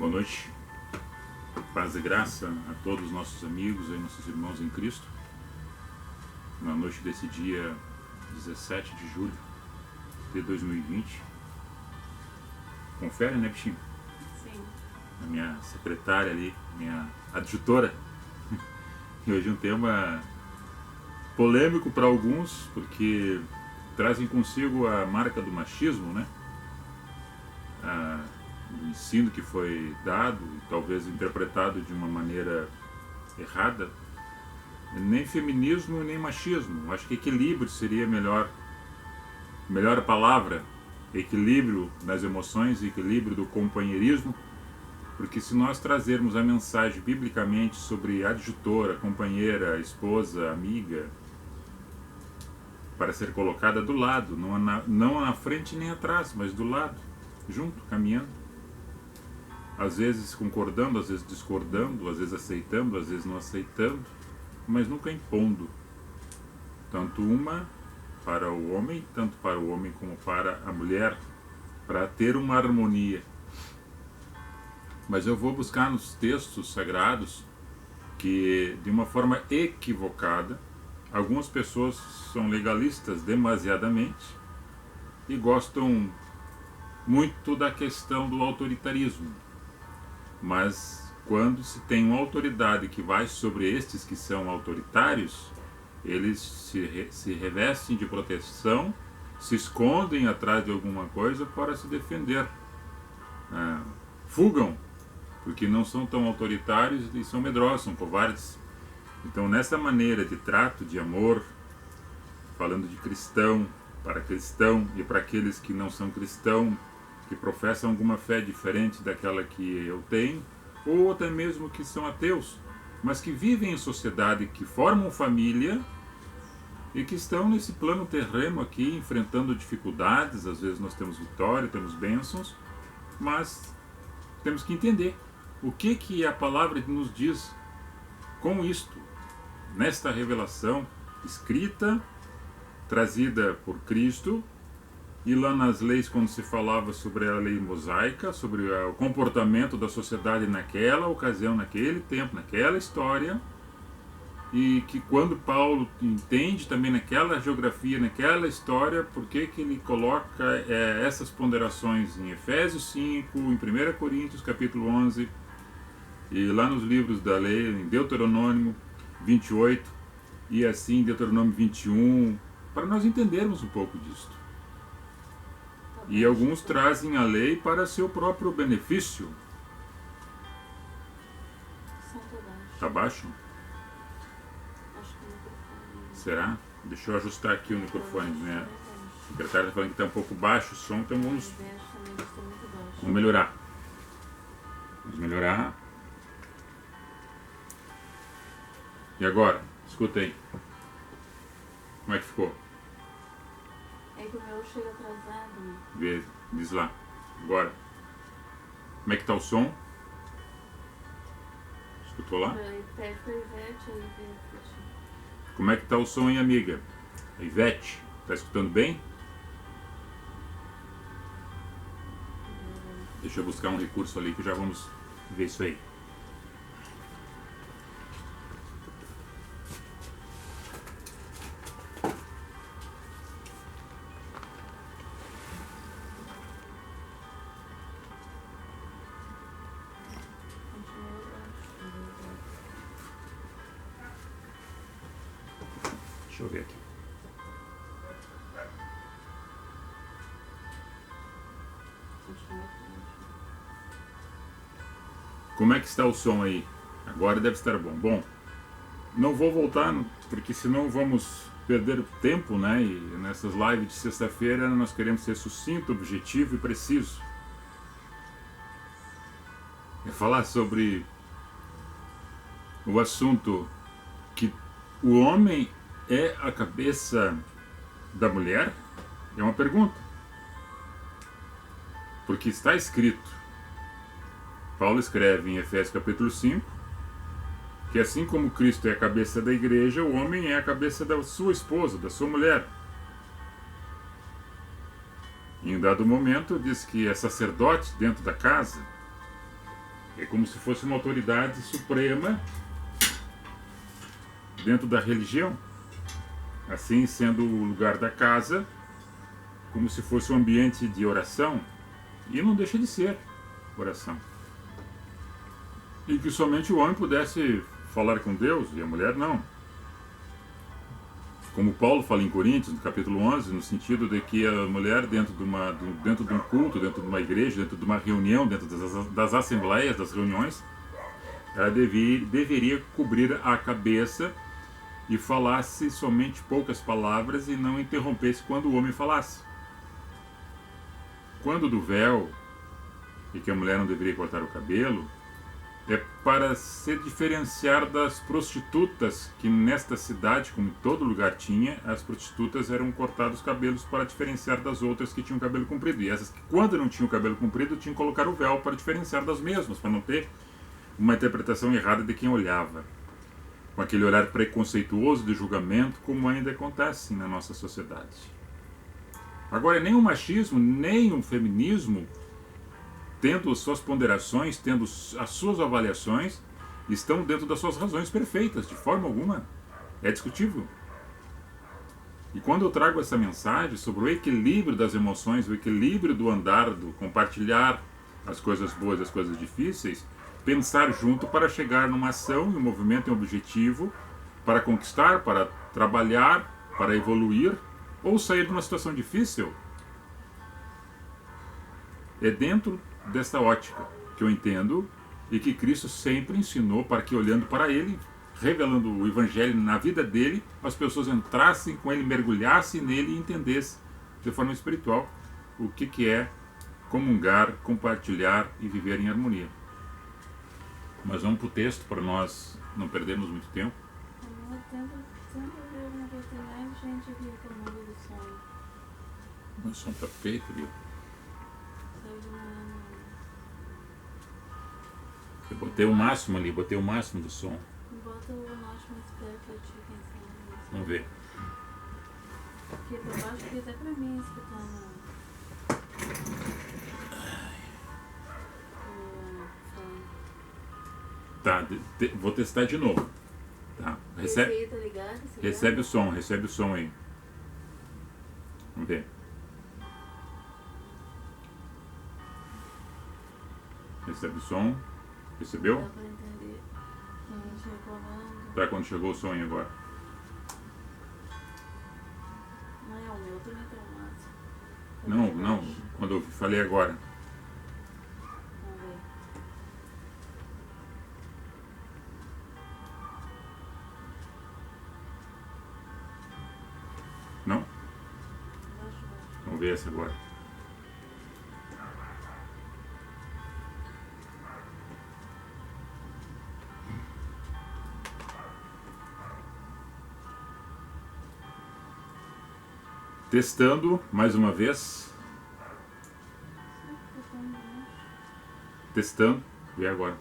Boa noite, paz e graça a todos os nossos amigos e nossos irmãos em Cristo. Na noite desse dia 17 de julho de 2020. Confere, né, bichinho? Sim. A minha secretária ali, minha adjutora. E hoje um tema polêmico para alguns, porque trazem consigo a marca do machismo, né? O ensino que foi dado, talvez interpretado de uma maneira errada, nem feminismo nem machismo. Acho que equilíbrio seria melhor a palavra, equilíbrio nas emoções, equilíbrio do companheirismo, porque se nós trazermos a mensagem biblicamente sobre adjutora, companheira, esposa, amiga, para ser colocada do lado, não na frente nem atrás, mas do lado, junto, caminhando. Às vezes concordando, às vezes discordando, às vezes aceitando, às vezes não aceitando, mas nunca impondo. Tanto uma para o homem, tanto para o homem como para a mulher, para ter uma harmonia. Mas eu vou buscar nos textos sagrados que, de uma forma equivocada, algumas pessoas são legalistas demasiadamente e gostam muito da questão do autoritarismo. Mas quando se tem uma autoridade que vai sobre estes que são autoritários, eles se revestem de proteção, se escondem atrás de alguma coisa para se defender. Fugam, porque não são tão autoritários e são medrosos, são covardes. Então, nessa maneira de trato, de amor, falando de cristão para cristão e para aqueles que não são cristãos, que professam alguma fé diferente daquela que eu tenho, ou até mesmo que são ateus, mas que vivem em sociedade, que formam família e que estão nesse plano terreno aqui, enfrentando dificuldades. Às vezes nós temos vitória, temos bênçãos, mas temos que entender o que a palavra nos diz com isto, nesta revelação escrita, trazida por Cristo. E lá nas leis, quando se falava sobre a lei mosaica, sobre o comportamento da sociedade naquela ocasião, naquele tempo, naquela história, e que quando Paulo entende também naquela geografia, naquela história, por que ele coloca essas ponderações em Efésios 5, em 1 Coríntios capítulo 11, e lá nos livros da lei, em Deuteronômio 28, e assim em Deuteronômio 21, para nós entendermos um pouco disso. E alguns trazem a lei para seu próprio benefício. Está baixo? Acho que o microfone. Será? Deixa eu ajustar aqui o microfone. Minha secretária está falando que está um pouco baixo o som, então vamos melhorar. Vamos melhorar. E agora? Escuta aí. Como é que ficou? É que o meu chega atrasado. Vê, diz lá. Agora. Como é que tá o som? Escutou lá? Pede pra Ivete aí ver. Como é que tá o som, hein, amiga? Ivete, tá escutando bem? Deixa eu buscar um recurso ali que já vamos ver isso aí. Deixa eu ver aqui. Como é que está o som aí? Agora deve estar bom. Bom, não vou voltar, porque senão vamos perder tempo, né? E nessas lives de sexta-feira nós queremos ser sucinto, objetivo e preciso. É falar sobre o assunto que o homem é a cabeça da mulher? É uma pergunta. Porque está escrito, Paulo escreve em Efésios capítulo 5, que assim como Cristo é a cabeça da igreja, o homem é a cabeça da sua esposa, da sua mulher. Em um dado momento diz que é sacerdote dentro da casa, É como se fosse uma autoridade suprema dentro da religião. Assim, sendo o lugar da casa, como se fosse um ambiente de oração, e não deixa de ser oração. E que somente o homem pudesse falar com Deus, e a mulher não. Como Paulo fala em Coríntios, no capítulo 11, no sentido de que a mulher, dentro de um culto, dentro de uma igreja, dentro de uma reunião, dentro das assembleias, das reuniões, ela deveria cobrir a cabeça e falasse somente poucas palavras e não interrompesse quando o homem falasse. Quando do véu, e que a mulher não deveria cortar o cabelo, é para se diferenciar das prostitutas, que nesta cidade, como em todo lugar tinha, as prostitutas eram cortadas os cabelos para diferenciar das outras que tinham cabelo comprido. E essas que, quando não tinham cabelo comprido, tinham que colocar o véu para diferenciar das mesmas, para não ter uma interpretação errada de quem olhava, com aquele olhar preconceituoso de julgamento, como ainda acontece na nossa sociedade. Agora, nem o machismo, nem o feminismo, tendo suas ponderações, tendo as suas avaliações, estão dentro das suas razões perfeitas, de forma alguma. É discutível. E quando eu trago essa mensagem sobre o equilíbrio das emoções, o equilíbrio do andar, do compartilhar as coisas boas e as coisas difíceis, pensar junto para chegar numa ação, em um movimento, em um objetivo, para conquistar, para trabalhar, para evoluir, ou sair de uma situação difícil, é dentro desta ótica que eu entendo e que Cristo sempre ensinou para que, olhando para Ele, revelando o Evangelho na vida dele, as pessoas entrassem com Ele, mergulhassem nele e entendessem de forma espiritual o que é comungar, compartilhar e viver em harmonia. Mas vamos para o texto para nós não perdermos muito tempo. Eu sempre vejo na internet gente reclamando do som. O som está feito, viu? Eu botei o máximo ali, botei o máximo do som. Bota o note mais perto de quem sabe. Vamos ver. Porque por baixo aqui até pra mim escutando o fone. Tá, vou testar de novo. Tá. Esse aí tá ligado? Esse Recebe o som aí. Vamos ver. Recebe o som. Recebeu? Dá pra entender. Tem gente reclamando. Tá, quando chegou o som aí agora. Não é o meu, também tá o máximo. Tá Não, bem não. baixo. Quando eu falei agora. Vamos ver. Não? Baixo. Vamos ver essa agora. Testando mais uma vez. Testando. E agora?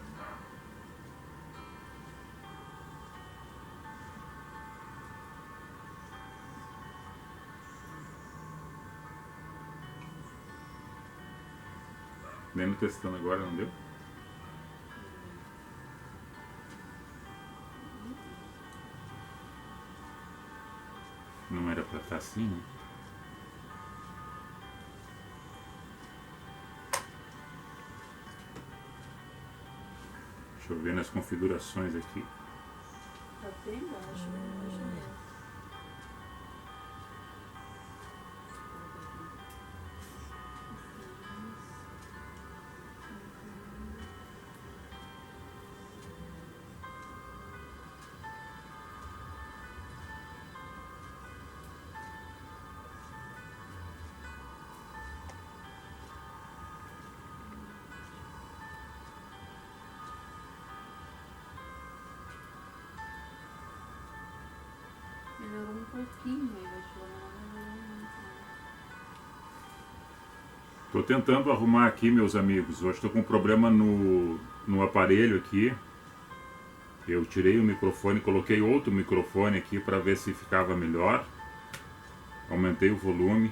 Nem no testando agora, não deu? Não era pra estar assim, né? Deixa eu ver nas configurações aqui. Tá bem baixo mesmo. Melhorou um pouquinho, aí vai te falar, mas não melhorou muito. Estou tentando arrumar aqui, meus amigos. Hoje estou com um problema no aparelho aqui. Eu tirei o microfone, coloquei outro microfone aqui para ver se ficava melhor. Aumentei o volume.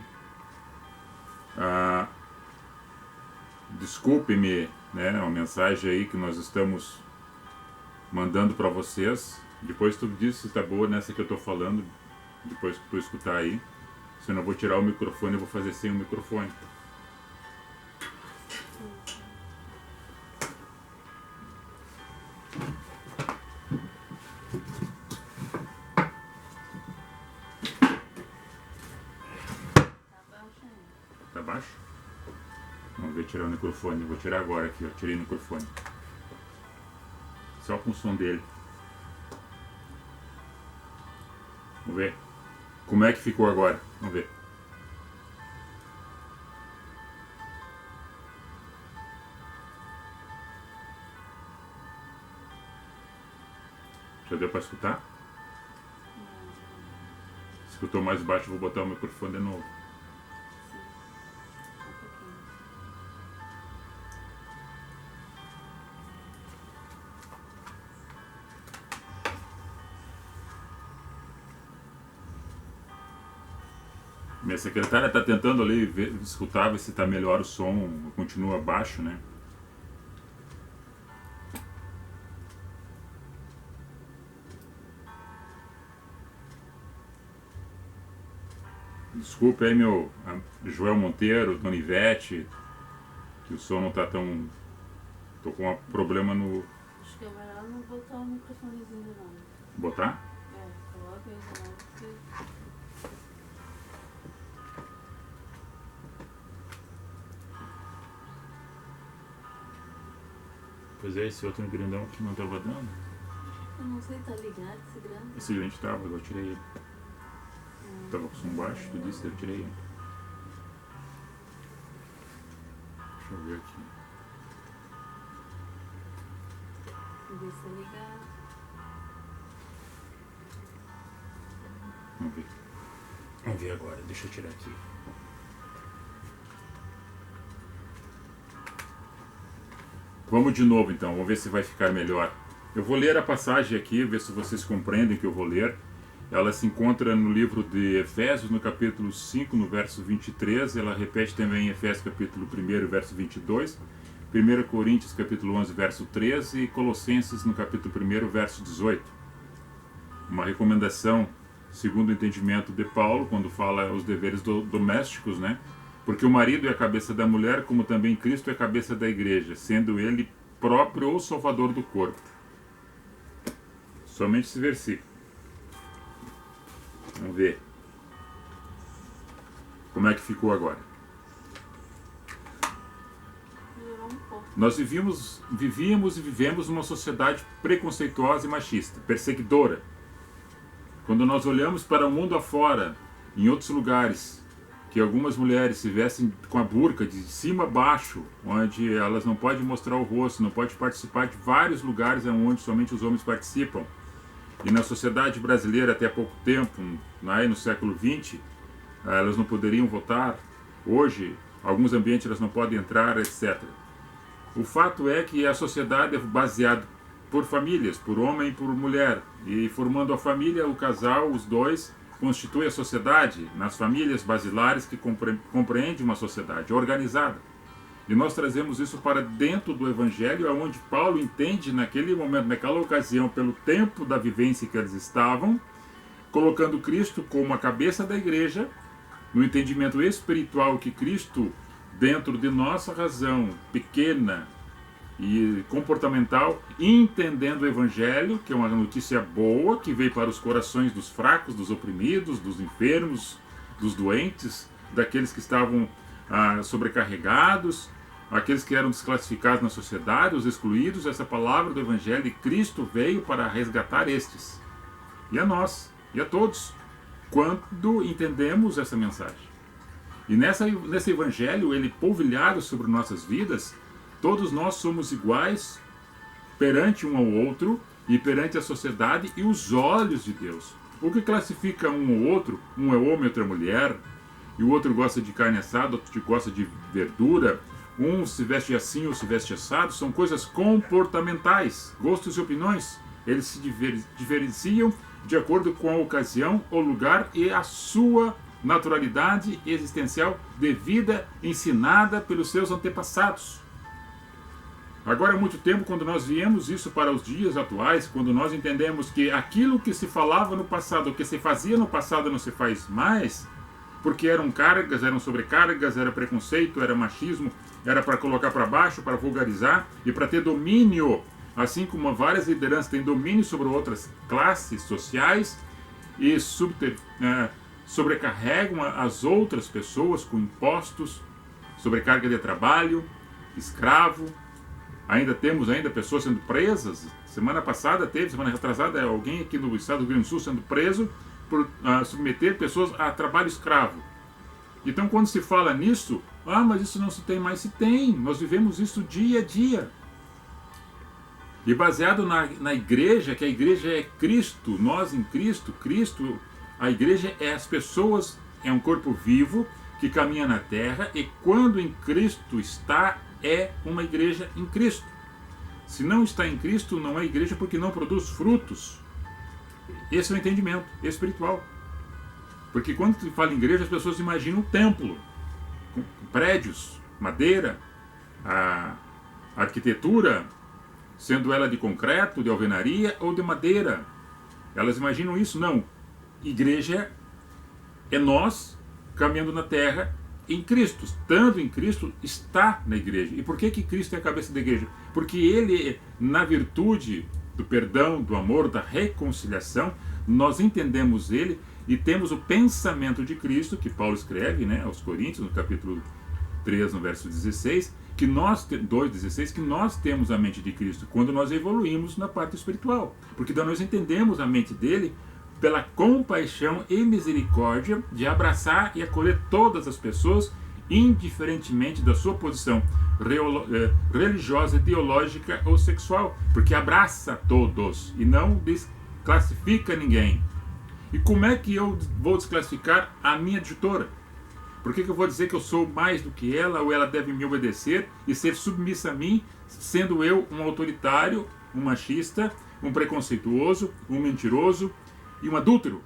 Desculpe-me, né? Uma mensagem aí que nós estamos mandando para vocês. Depois tu diz se está boa nessa que eu estou falando, depois que tu escutar aí. Senão eu vou tirar o microfone e vou fazer sem o microfone. Tá baixo? Vamos ver tirar o microfone. Eu vou tirar agora aqui, ó. Tirei o microfone. Só com o som dele. Vamos ver. Como é que ficou agora? Vamos ver. Já deu para escutar? Escutou mais baixo, vou botar o microfone de novo. Minha secretária está tentando ali escutar, ver se está melhor o som, continua baixo, né? Desculpa aí, meu Joel Monteiro, Dona Ivete, que o som não está tão... Tô com um problema no... Acho que é melhor não botar o microfonezinho de novo. Botar? Coloca aí de novo, porque... Pois é, esse outro grandão que não estava dando. Eu não sei, tá ligado esse grande? Esse grande estava, eu tirei ele. Tava com som baixo, tu disse, eu tirei ele. Deixa eu ver aqui. Ver se é ligado. Vamos ver. Vamos ver agora, deixa eu tirar aqui. Vamos de novo então, vamos ver se vai ficar melhor. Eu vou ler a passagem aqui, ver se vocês compreendem o que eu vou ler. Ela se encontra no livro de Efésios, no capítulo 5, no verso 23. Ela repete também em Efésios, capítulo 1, verso 22. 1 Coríntios, capítulo 11, verso 13. E Colossenses, no capítulo 1, verso 18. Uma recomendação, segundo o entendimento de Paulo, quando fala os deveres domésticos, né? Porque o marido é a cabeça da mulher, como também Cristo é a cabeça da igreja, sendo ele próprio o salvador do corpo. Somente esse versículo. Vamos ver como é que ficou agora. Melhorou um pouco. Nós vivíamos e vivemos numa sociedade preconceituosa e machista, perseguidora. Quando nós olhamos para o mundo afora, em outros lugares, que algumas mulheres se vestem com a burca de cima a baixo, onde elas não podem mostrar o rosto, não podem participar de vários lugares onde somente os homens participam. E na sociedade brasileira, até há pouco tempo, no século XX, elas não poderiam votar. Hoje, alguns ambientes elas não podem entrar, etc. O fato é que a sociedade é baseada por famílias, por homem e por mulher. E formando a família, o casal, os dois, constitui a sociedade nas famílias basilares que compreende uma sociedade organizada. E nós trazemos isso para dentro do Evangelho, onde Paulo entende naquele momento, naquela ocasião, pelo tempo da vivência que eles estavam, colocando Cristo como a cabeça da igreja, no entendimento espiritual que Cristo, dentro de nossa razão pequena e comportamental, entendendo o Evangelho, que é uma notícia boa, que veio para os corações dos fracos, dos oprimidos, dos enfermos, dos doentes, daqueles que estavam sobrecarregados, aqueles que eram desclassificados na sociedade, os excluídos. Essa palavra do Evangelho de Cristo veio para resgatar estes, e a nós, e a todos, quando entendemos essa mensagem. E nesse Evangelho, ele polvilhado sobre nossas vidas, todos nós somos iguais perante um ao outro e perante a sociedade e os olhos de Deus. O que classifica um ou outro, um é homem, outra é mulher, e o outro gosta de carne assada, outro gosta de verdura, um se veste assim ou se veste assado, são coisas comportamentais, gostos e opiniões. Eles se diferenciam de acordo com a ocasião, o lugar e a sua naturalidade existencial de vida ensinada pelos seus antepassados. Agora, há muito tempo, quando nós viemos isso para os dias atuais, quando nós entendemos que aquilo que se falava no passado, o que se fazia no passado não se faz mais, porque eram cargas, eram sobrecargas, era preconceito, era machismo, era para colocar para baixo, para vulgarizar e para ter domínio, assim como várias lideranças têm domínio sobre outras classes sociais e sobrecarregam as outras pessoas com impostos, sobrecarga de trabalho, escravo. Ainda temos pessoas sendo presas. Semana retrasada, alguém aqui no estado do Rio Grande do Sul sendo preso por submeter pessoas a trabalho escravo. Então, quando se fala nisso, mas isso não se tem mais. Se tem, nós vivemos isso dia a dia. E baseado na igreja, que a igreja é Cristo, nós em Cristo, a igreja é as pessoas, é um corpo vivo que caminha na terra, e quando em Cristo está, é uma igreja em Cristo. Se não está em Cristo, não é igreja, porque não produz frutos. Esse é o entendimento espiritual. Porque quando se fala em igreja, as pessoas imaginam um templo, com prédios, madeira, a arquitetura, sendo ela de concreto, de alvenaria ou de madeira. Elas imaginam isso. Não. Igreja é nós caminhando na terra em Cristo. Estando em Cristo, está na igreja. E por que Cristo é a cabeça da igreja? Porque Ele, na virtude do perdão, do amor, da reconciliação, nós entendemos Ele e temos o pensamento de Cristo, que Paulo escreve, aos Coríntios, no capítulo 3, no verso 16, que nós, 2,16, que nós temos a mente de Cristo quando nós evoluímos na parte espiritual. Porque daí nós entendemos a mente dele pela compaixão e misericórdia de abraçar e acolher todas as pessoas, indiferentemente da sua posição religiosa, ideológica ou sexual, porque abraça todos e não desclassifica ninguém. E como é que eu vou desclassificar a minha editora? Por que eu vou dizer que eu sou mais do que ela, ou ela deve me obedecer e ser submissa a mim, sendo eu um autoritário, um machista, um preconceituoso, um mentiroso e um adúltero?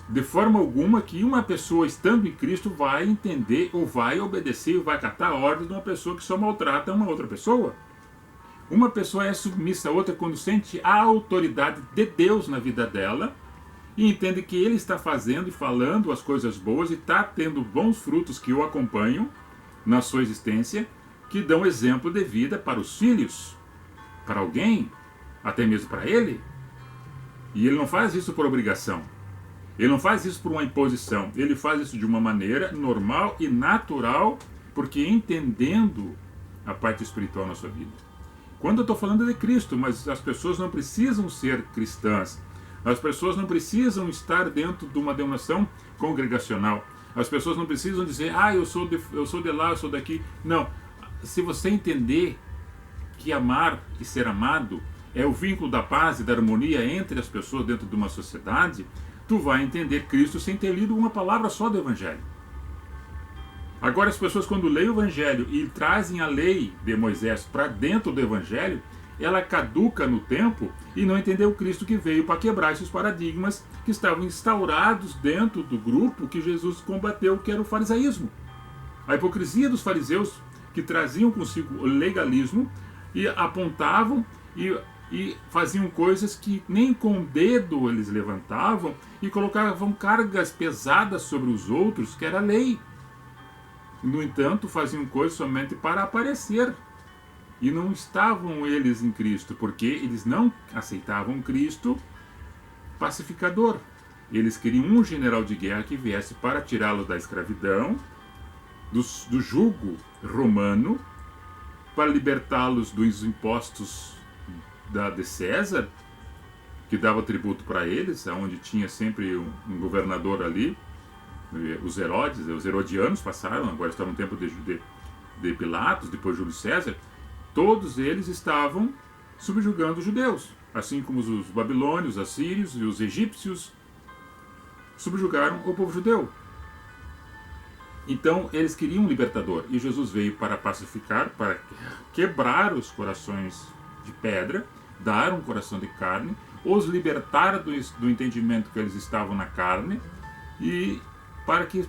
De forma alguma que uma pessoa estando em Cristo vai entender ou vai obedecer ou vai acatar a ordem de uma pessoa que só maltrata uma outra pessoa. Uma pessoa é submissa a outra quando sente a autoridade de Deus na vida dela e entende que Ele está fazendo e falando as coisas boas e está tendo bons frutos que o acompanham na sua existência, que dão exemplo de vida para os filhos, para alguém, até mesmo para ele. E ele não faz isso por obrigação. Ele não faz isso por uma imposição. Ele faz isso de uma maneira normal e natural, porque entendendo a parte espiritual na sua vida. Quando eu estou falando de Cristo, mas as pessoas não precisam ser cristãs. As pessoas não precisam estar dentro de uma denominação congregacional. As pessoas não precisam dizer, eu sou de lá, eu sou daqui. Não. Se você entender que amar e ser amado é o vínculo da paz e da harmonia entre as pessoas dentro de uma sociedade, tu vai entender Cristo sem ter lido uma palavra só do Evangelho. Agora, as pessoas, quando leem o Evangelho e trazem a lei de Moisés para dentro do Evangelho, ela caduca no tempo e não entendeu o Cristo que veio para quebrar esses paradigmas que estavam instaurados dentro do grupo que Jesus combateu, que era o farisaísmo. A hipocrisia dos fariseus, que traziam consigo o legalismo e apontavam e faziam coisas que nem com o dedo eles levantavam e colocavam cargas pesadas sobre os outros, que era a lei. No entanto, faziam coisas somente para aparecer. E não estavam eles em Cristo, porque eles não aceitavam Cristo pacificador. Eles queriam um general de guerra que viesse para tirá-los da escravidão, do jugo romano, para libertá-los dos impostos de César, que dava tributo para eles, onde tinha sempre um governador ali. Os Herodes, os herodianos passaram, agora está no tempo de Pilatos, depois Júlio César. Todos eles estavam subjugando os judeus, assim como os babilônios, os assírios e os egípcios subjugaram o povo judeu. Então eles queriam um libertador, e Jesus veio para pacificar, para quebrar os corações de pedra, dar um coração de carne, os libertar do entendimento que eles estavam na carne, e para que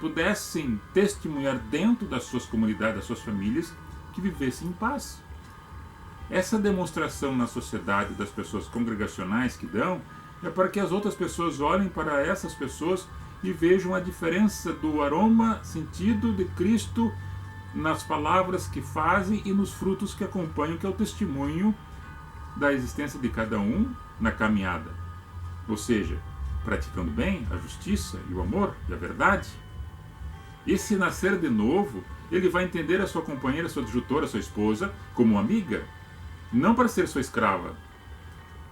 pudessem testemunhar dentro das suas comunidades, das suas famílias, que vivessem em paz. Essa demonstração na sociedade das pessoas congregacionais que dão é para que as outras pessoas olhem para essas pessoas e vejam a diferença do aroma, sentido de Cristo nas palavras que fazem e nos frutos que acompanham, que é o testemunho da existência de cada um na caminhada. Ou seja, praticando bem a justiça e o amor e a verdade. Esse nascer de novo, ele vai entender a sua companheira, a sua adjutora, a sua esposa como uma amiga, não para ser sua escrava,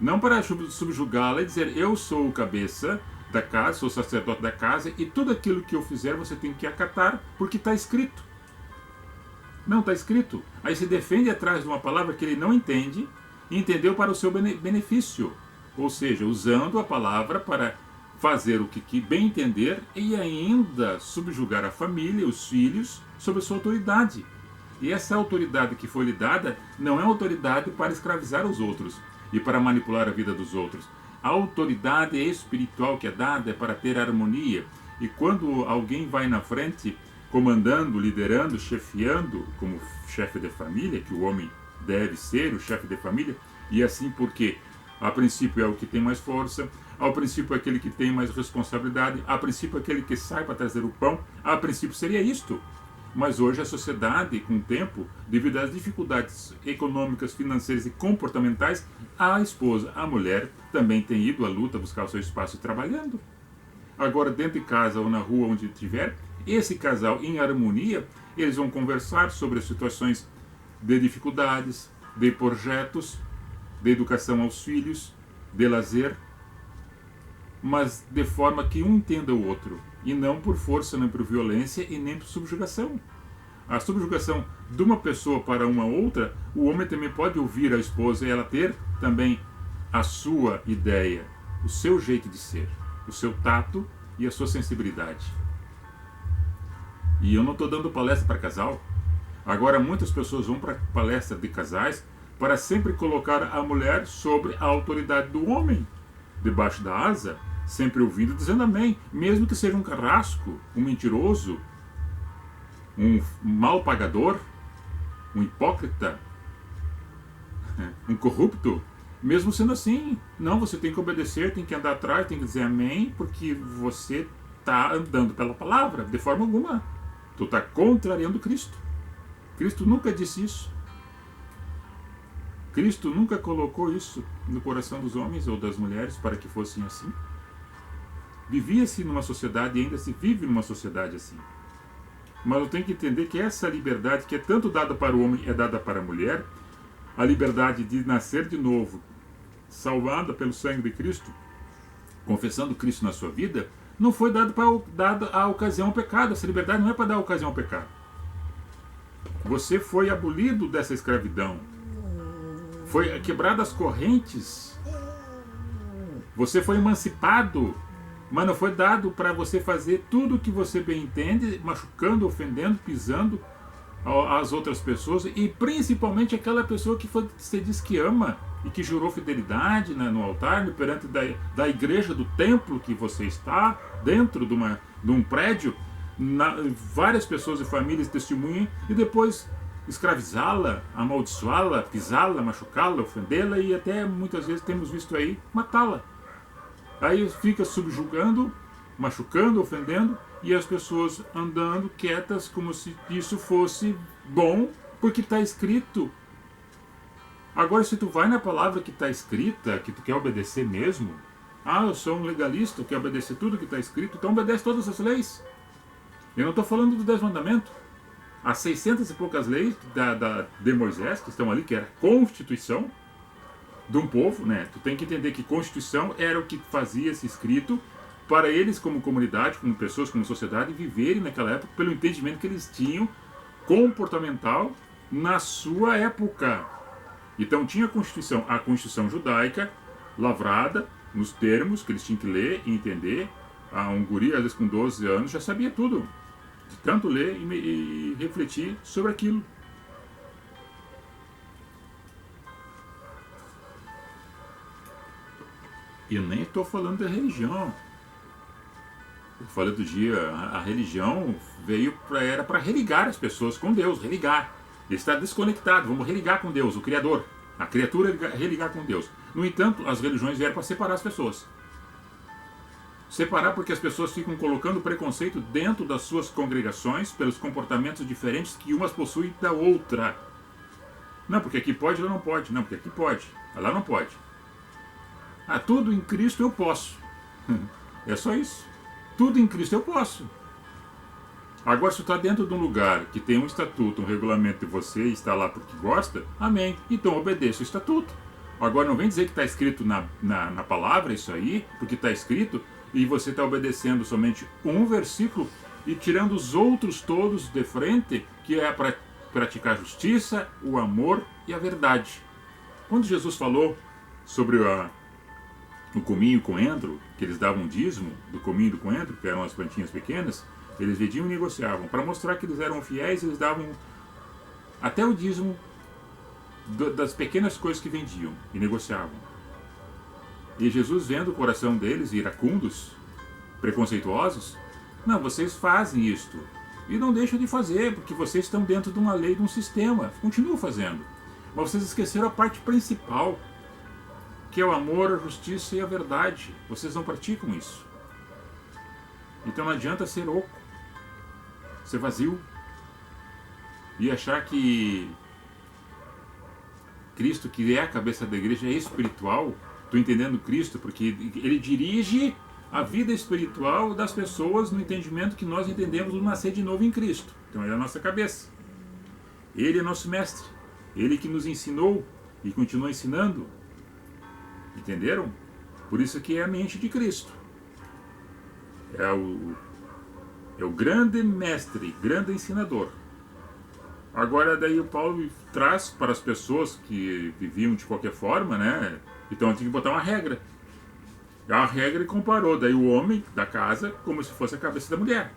não para subjugá-la e dizer eu sou o cabeça da casa, sou o sacerdote da casa e tudo aquilo que eu fizer você tem que acatar porque está escrito. Não está escrito. Aí se defende atrás de uma palavra que ele não entende e entendeu para o seu benefício. Ou seja, usando a palavra para fazer o que bem entender e ainda subjugar a família, os filhos, sob a sua autoridade. E essa autoridade que foi lhe dada não é autoridade para escravizar os outros e para manipular a vida dos outros. A autoridade espiritual que é dada é para ter harmonia. E quando alguém vai na frente, comandando, liderando, chefiando, como chefe de família, que o homem deve ser o chefe de família, e assim porque a princípio é o que tem mais força, ao princípio é aquele que tem mais responsabilidade, a princípio é aquele que sai para trazer o pão, a princípio seria isto. Mas hoje a sociedade, com o tempo, devido às dificuldades econômicas, financeiras e comportamentais, a esposa, a mulher, também tem ido à luta buscar o seu espaço trabalhando. Agora, dentro de casa ou na rua, onde estiver, esse casal em harmonia, eles vão conversar sobre as situações de dificuldades, de projetos, de educação aos filhos, de lazer, mas de forma que um entenda o outro, e não por força, nem por violência e nem por subjugação. A subjugação de uma pessoa para uma outra, o homem também pode ouvir a esposa e ela ter também a sua ideia, o seu jeito de ser, o seu tato e a sua sensibilidade. E eu não estou dando palestra para casal. Agora muitas pessoas vão para palestra de casais para sempre colocar a mulher sobre a autoridade do homem, debaixo da asa, sempre ouvindo, dizendo amém, mesmo que seja um carrasco, um mentiroso, um mal pagador, um hipócrita, um corrupto, mesmo sendo assim, não, você tem que obedecer, tem que andar atrás, tem que dizer amém, porque você está andando pela palavra, de forma alguma. Tu está contrariando Cristo. Cristo nunca disse isso. Cristo nunca colocou isso no coração dos homens ou das mulheres para que fossem assim. Vivia-se numa sociedade e ainda se vive numa sociedade assim. Mas eu tenho que entender que essa liberdade que é tanto dada para o homem é dada para a mulher, a liberdade de nascer de novo, salvada pelo sangue de Cristo, confessando Cristo na sua vida, não foi dada a ocasião ao pecado. Essa liberdade não é para dar ocasião ao pecado. Você foi abolido dessa escravidão. Foi quebrado as correntes. Você foi emancipado. Mas não foi dado para você fazer tudo o que você bem entende, machucando, ofendendo, pisando as outras pessoas, e principalmente aquela pessoa que você diz que ama e que jurou fidelidade no altar, perante da igreja, do templo que você está, dentro de um prédio, várias pessoas e famílias testemunham, e depois escravizá-la, amaldiçoá-la, pisá-la, machucá-la, ofendê-la e até muitas vezes temos visto aí matá-la. Aí fica subjugando, machucando, ofendendo, e as pessoas andando quietas como se isso fosse bom, porque está escrito. Agora, se tu vai na palavra que está escrita, que tu quer obedecer mesmo, eu sou um legalista, eu quero obedecer tudo que está escrito, então obedece todas as leis. Eu não estou falando do 10 mandamentos. As 600 e poucas leis de Moisés, que estão ali, que era a Constituição de um povo, né? Tu tem que entender que Constituição era o que fazia esse escrito para eles como comunidade, como pessoas, como sociedade, viverem naquela época pelo entendimento que eles tinham comportamental na sua época. Então tinha a Constituição judaica, lavrada nos termos que eles tinham que ler e entender. Um guri, às vezes com 12 anos, já sabia tudo, de tanto ler e refletir sobre aquilo. E eu nem estou falando da religião. Eu falei do dia, a religião era para religar as pessoas com Deus, religar. Ele está desconectado. Vamos religar com Deus, o Criador. A criatura religar com Deus. No entanto, as religiões vieram para separar as pessoas. Separar porque as pessoas ficam colocando preconceito dentro das suas congregações pelos comportamentos diferentes que umas possuem da outra. Não, porque aqui pode, lá não pode. Não, porque aqui pode, lá não pode. Ah, tudo em Cristo eu posso. É só isso. Tudo em Cristo eu posso. Agora, se você está dentro de um lugar que tem um estatuto, um regulamento e você está lá porque gosta, amém. Então obedeça o estatuto. Agora, não vem dizer que está escrito na palavra isso aí, porque está escrito, e você está obedecendo somente um versículo e tirando os outros todos de frente, que é para praticar a justiça, o amor e a verdade. Quando Jesus falou sobre o cominho e o coentro, que eles davam dízimo do cominho e do coentro, que eram as plantinhas pequenas, eles vendiam e negociavam. Para mostrar que eles eram fiéis, eles davam até o dízimo das pequenas coisas que vendiam e negociavam. E Jesus, vendo o coração deles, iracundos, preconceituosos, não, vocês fazem isto. E não deixam de fazer, porque vocês estão dentro de uma lei, de um sistema. Continuam fazendo. Mas vocês esqueceram a parte principal, que é o amor, a justiça e a verdade. Vocês não praticam isso. Então não adianta ser oco, ser vazio e achar que Cristo, que é a cabeça da igreja, é espiritual. Estou entendendo Cristo porque ele dirige a vida espiritual das pessoas no entendimento que nós entendemos do nascer de novo em Cristo. Então é a nossa cabeça. Ele é nosso mestre. Ele que nos ensinou e continua ensinando. Entenderam? Por isso que é a mente de Cristo. É o grande mestre, grande ensinador. Agora daí o Paulo traz para as pessoas que viviam de qualquer forma, né? Então tinha que botar uma regra. A regra ele comparou daí o homem da casa como se fosse a cabeça da mulher.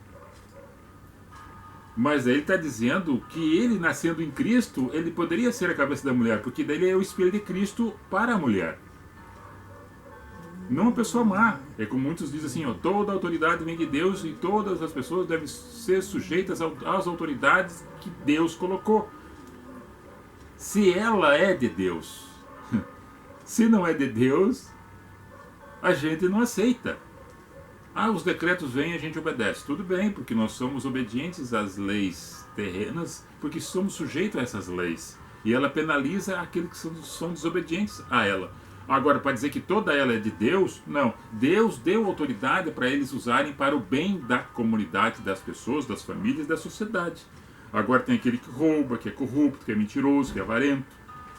Mas aí ele está dizendo que ele, nascendo em Cristo, ele poderia ser a cabeça da mulher, porque daí ele é o espelho de Cristo para a mulher. Não uma pessoa má. É como muitos dizem assim, ó, toda autoridade vem de Deus e todas as pessoas devem ser sujeitas às autoridades que Deus colocou. Se ela é de Deus, se não é de Deus, a gente não aceita. Ah, os decretos vêm e a gente obedece. Tudo bem, porque nós somos obedientes às leis terrenas, porque somos sujeitos a essas leis. E ela penaliza aqueles que são desobedientes a ela. Agora, para dizer que toda ela é de Deus, não. Deus deu autoridade para eles usarem para o bem da comunidade, das pessoas, das famílias, da sociedade. Agora tem aquele que rouba, que é corrupto, que é mentiroso, que é avarento,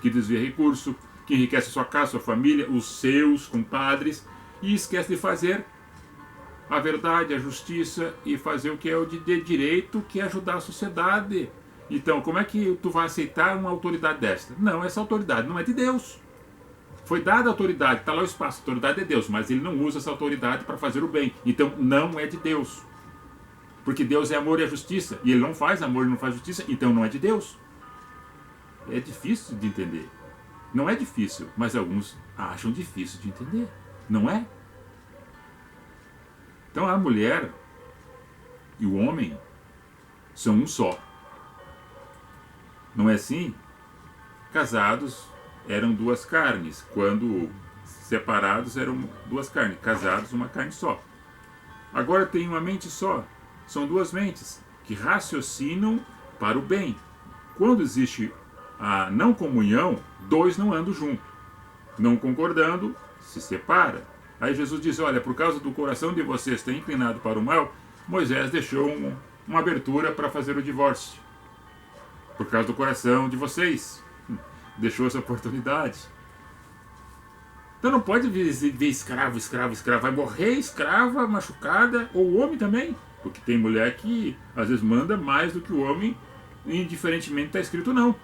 que desvia recurso, que enriquece a sua casa, sua família, os seus compadres, e esquece de fazer a verdade, a justiça e fazer o que é o de direito, que é ajudar a sociedade. Então, como é que tu vai aceitar uma autoridade desta? Não, essa autoridade não é de Deus. Foi dada a autoridade, está lá o espaço, a autoridade é Deus, mas ele não usa essa autoridade para fazer o bem. Então, não é de Deus. Porque Deus é amor e a justiça, e ele não faz amor e não faz justiça, então não é de Deus. É difícil de entender. Não é difícil, mas alguns acham difícil de entender. Não é? Então a mulher e o homem são um só. Não é assim? Casados eram duas carnes. Quando separados eram duas carnes. Casados, uma carne só. Agora tem uma mente só. São duas mentes que raciocinam para o bem. Quando existe a não comunhão, dois não andam juntos. Não concordando, se separa. Aí Jesus diz, olha, por causa do coração de vocês ter inclinado para o mal, Moisés deixou uma abertura para fazer o divórcio. Por causa do coração de vocês. Deixou essa oportunidade. Então não pode ver escravo. Vai morrer escrava, machucada, ou o homem também. Porque tem mulher que às vezes manda mais do que o homem, indiferentemente está escrito não.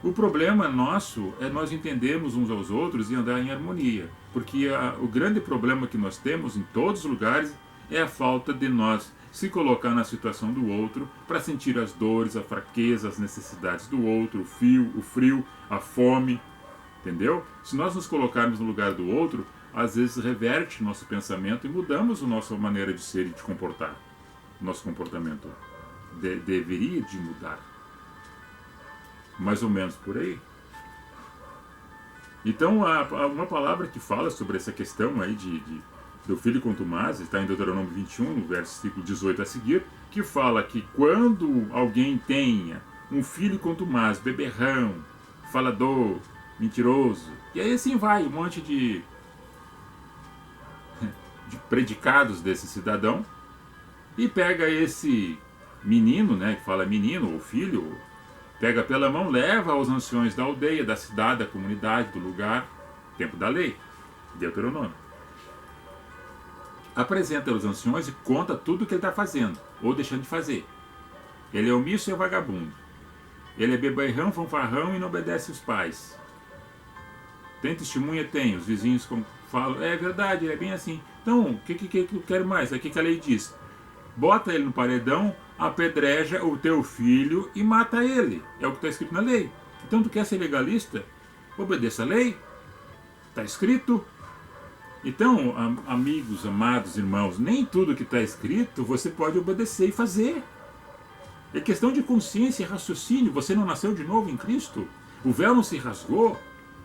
O problema nosso é nós entendermos uns aos outros e andar em harmonia. Porque o grande problema que nós temos em todos os lugares é a falta de nós se colocar na situação do outro para sentir as dores, a fraqueza, as necessidades do outro, o frio, a fome. Entendeu? Se nós nos colocarmos no lugar do outro, às vezes reverte nosso pensamento e mudamos a nossa maneira de ser e de comportar. Nosso comportamento deveria de mudar. mais ou menos por aí. Então, há uma palavra que fala sobre essa questão aí do filho contumaz, está em Deuteronômio 21, no versículo 18 a seguir, que fala que quando alguém tenha um filho contumaz, beberrão, falador, mentiroso, e aí assim vai, um monte de predicados desse cidadão, e pega esse menino, né, que fala menino ou filho, pega pela mão, leva aos anciões da aldeia, da cidade, da comunidade, do lugar, tempo da lei, Deuteronômio. Apresenta aos anciões e conta tudo o que ele está fazendo, ou deixando de fazer. Ele é omisso e é vagabundo. Ele é beberrão, fanfarrão e não obedece os pais. Tem testemunha? Tem. Os vizinhos falam, é verdade, é bem assim. Então, o que eu quero mais? Aqui que a lei diz. Bota ele no paredão, apedreja o teu filho e mata ele. É o que está escrito na lei. Então, tu quer ser legalista? Obedeça a lei. Está escrito. Então, amigos, amados irmãos, nem tudo que está escrito você pode obedecer e fazer. É questão de consciência e raciocínio. Você não nasceu de novo em Cristo. O véu não se rasgou.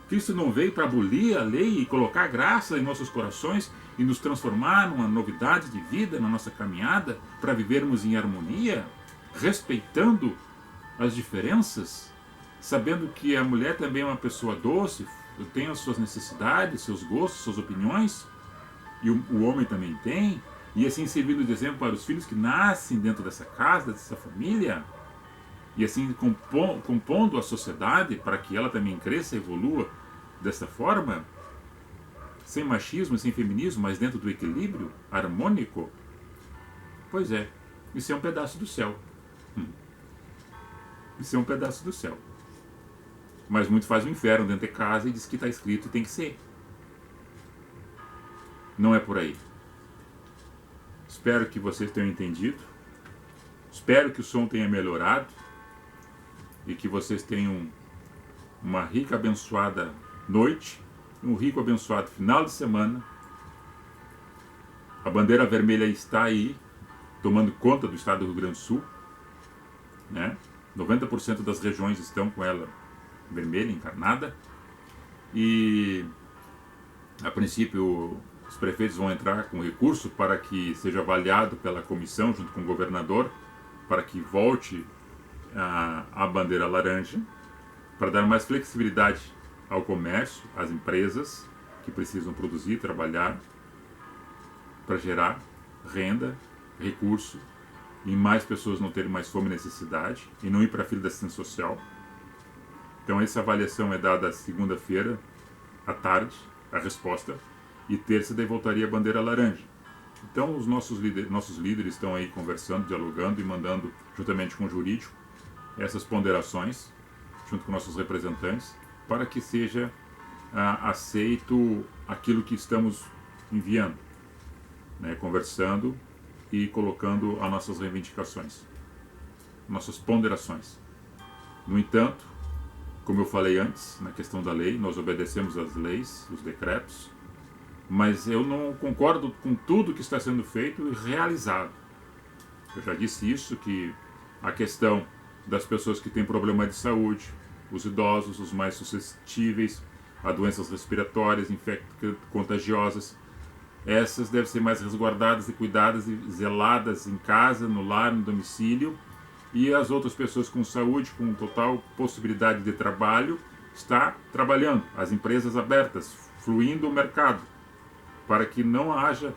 Cristo não veio para abolir a lei e colocar graça em nossos corações e nos transformar numa novidade de vida na nossa caminhada para vivermos em harmonia, respeitando as diferenças, sabendo que a mulher também é uma pessoa doce, tem as suas necessidades, seus gostos, suas opiniões, e o homem também tem, e assim servindo de exemplo para os filhos que nascem dentro dessa casa, dessa família, e assim compondo a sociedade para que ela também cresça e evolua dessa forma, sem machismo, sem feminismo, mas dentro do equilíbrio harmônico. Pois é, isso é um pedaço do céu. Isso é um pedaço do céu. Mas muito faz o inferno dentro de casa e diz que está escrito e tem que ser. Não é por aí. Espero que vocês tenham entendido. Espero que o som tenha melhorado e que vocês tenham uma rica, abençoada noite, um rico, abençoado final de semana. A bandeira vermelha está aí, tomando conta do estado do Rio Grande do Sul, né? 90% das regiões estão com ela vermelha, encarnada, e a princípio os prefeitos vão entrar com recurso para que seja avaliado pela comissão junto com o governador, para que volte a bandeira laranja, para dar mais flexibilidade ao comércio, às empresas que precisam produzir, trabalhar, para gerar renda, recurso, e mais pessoas não terem mais fome e necessidade, e não ir para a fila da assistência social. Então essa avaliação é dada segunda-feira à tarde, a resposta, e terça daí voltaria a bandeira laranja. Então os nossos líderes estão aí conversando, dialogando e mandando, juntamente com o jurídico, essas ponderações, junto com nossos representantes, para que seja aceito aquilo que estamos enviando, né, conversando e colocando as nossas reivindicações, nossas ponderações. No entanto, como eu falei antes, na questão da lei, nós obedecemos às leis, os decretos, mas eu não concordo com tudo que está sendo feito e realizado. Eu já disse isso, que a questão das pessoas que têm problema de saúde, os idosos, os mais suscetíveis a doenças respiratórias, contagiosas, essas devem ser mais resguardadas e cuidadas e zeladas em casa, no lar, no domicílio, e as outras pessoas com saúde, com total possibilidade de trabalho, está trabalhando, as empresas abertas, fluindo o mercado, para que não haja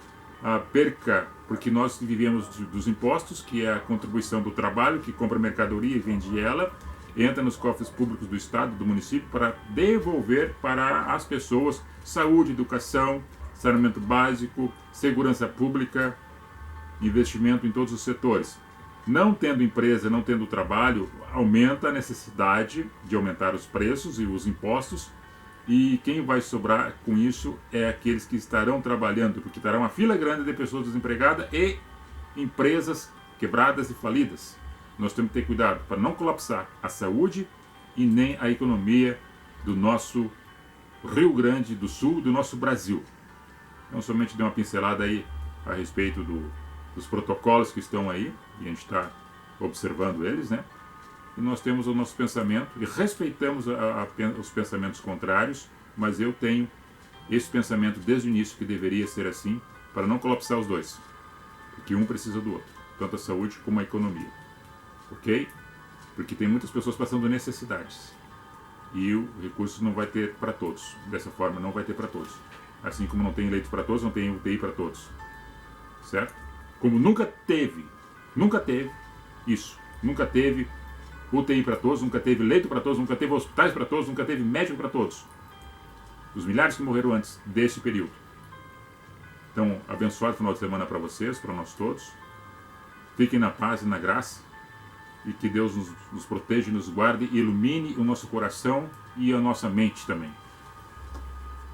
perca, porque nós vivemos dos impostos, que é a contribuição do trabalho, que compra mercadoria e vende ela, entra nos cofres públicos do estado, do município, para devolver para as pessoas saúde, educação, saneamento básico, segurança pública, investimento em todos os setores. Não tendo empresa, não tendo trabalho, aumenta a necessidade de aumentar os preços e os impostos, e quem vai sobrar com isso é aqueles que estarão trabalhando, porque terá uma fila grande de pessoas desempregadas e empresas quebradas e falidas. Nós temos que ter cuidado para não colapsar a saúde e nem a economia do nosso Rio Grande do Sul, do nosso Brasil. Então, somente dei uma pincelada aí a respeito dos protocolos que estão aí, e a gente está observando eles, né? e nós temos o nosso pensamento e respeitamos os pensamentos contrários, mas eu tenho esse pensamento desde o início que deveria ser assim, para não colapsar os dois, porque um precisa do outro, tanto a saúde como a economia, ok? Porque tem muitas pessoas passando necessidades e o recurso não vai ter para todos, dessa forma não vai ter para todos, assim como não tem leito para todos, não tem UTI para todos, certo? Como nunca teve isso, nunca teve UTI para todos, nunca teve leito para todos, nunca teve hospitais para todos, nunca teve médico para todos. Os milhares que morreram antes desse período. Então, abençoado final de semana para vocês, para nós todos. Fiquem na paz e na graça. E que Deus nos proteja e nos guarde e ilumine o nosso coração e a nossa mente também.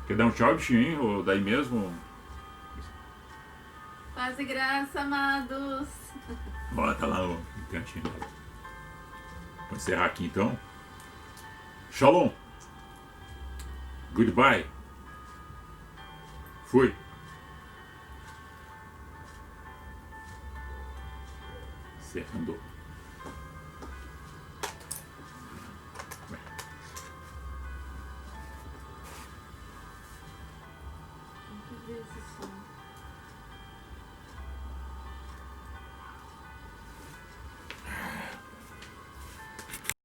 Quer dar um tchau, bichinho? Ou daí mesmo? Paz e graça, amados. Bota lá no cantinho. Vou encerrar aqui então. Shalom. Goodbye. Fui. Encerrando.